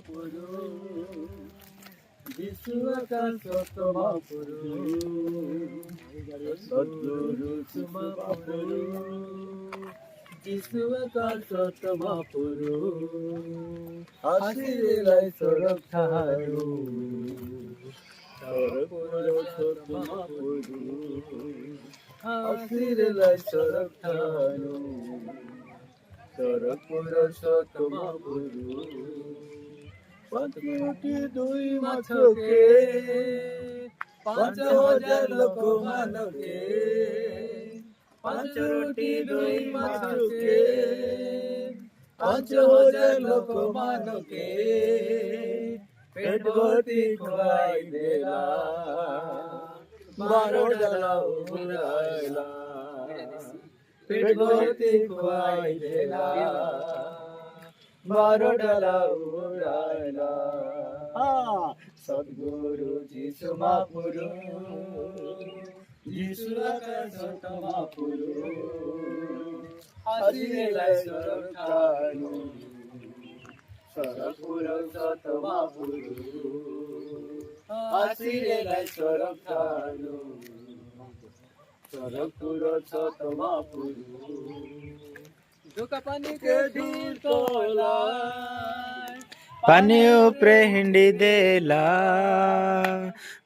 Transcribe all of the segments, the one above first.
মহাপুরু যিশু আকাশ মহাপুরু সদ্গুরু মহাপুরু যিশু আকাশ মহাপুরু আসিরে লাই সরক ঠারু মহাপুরু আসিরে লাই সরক ঠারু মহাপুরু পাঁচটি দুই মাছকে 5,000 লোক মানকে পাঁচটি দুই মাছকে 5,000 লোক মানকে পেট ভর্তি খোয়াই দেলা 12 ডালা উড়াইলা পেট ভর্তি খোয়াই দেলা 12 ডালা উড়াইলা সদ্গুরু যিশু মহাপুরু যিশু আকাশ মহাপুরু আসিরে লাই সরক ঠারু সরকপুর সত মহাপুরু আসিরে লাই সরক ঠারু সরকপুর সত মহাপুরু দুকা পানি কে দূর তোলায় पानी उपरे हिंडी देला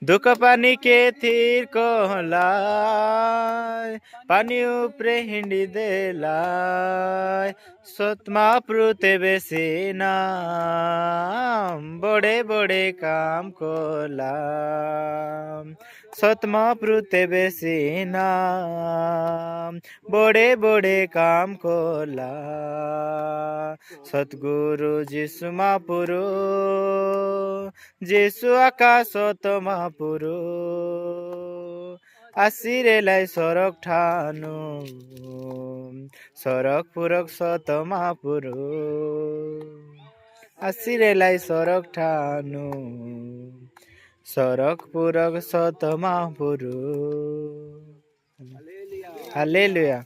दुख पानी के थीर कोहला पानी उपरे हिंडी देला सोतमा प्रुते बेसी नाम बड़े बड़े काम कोला सोतमा प्रुते बेसी नाम बड़े बड़े काम कोला सतगुरु যিশু মহাপুরু যিশু আকাশত মহাপুরু আসিরে লাই সরক ঠানু সরক পুরক সত মহাপুরু আসিরে লাই সরক ঠানু সরক পুরক সত মহাপুরু হালেলুয়া।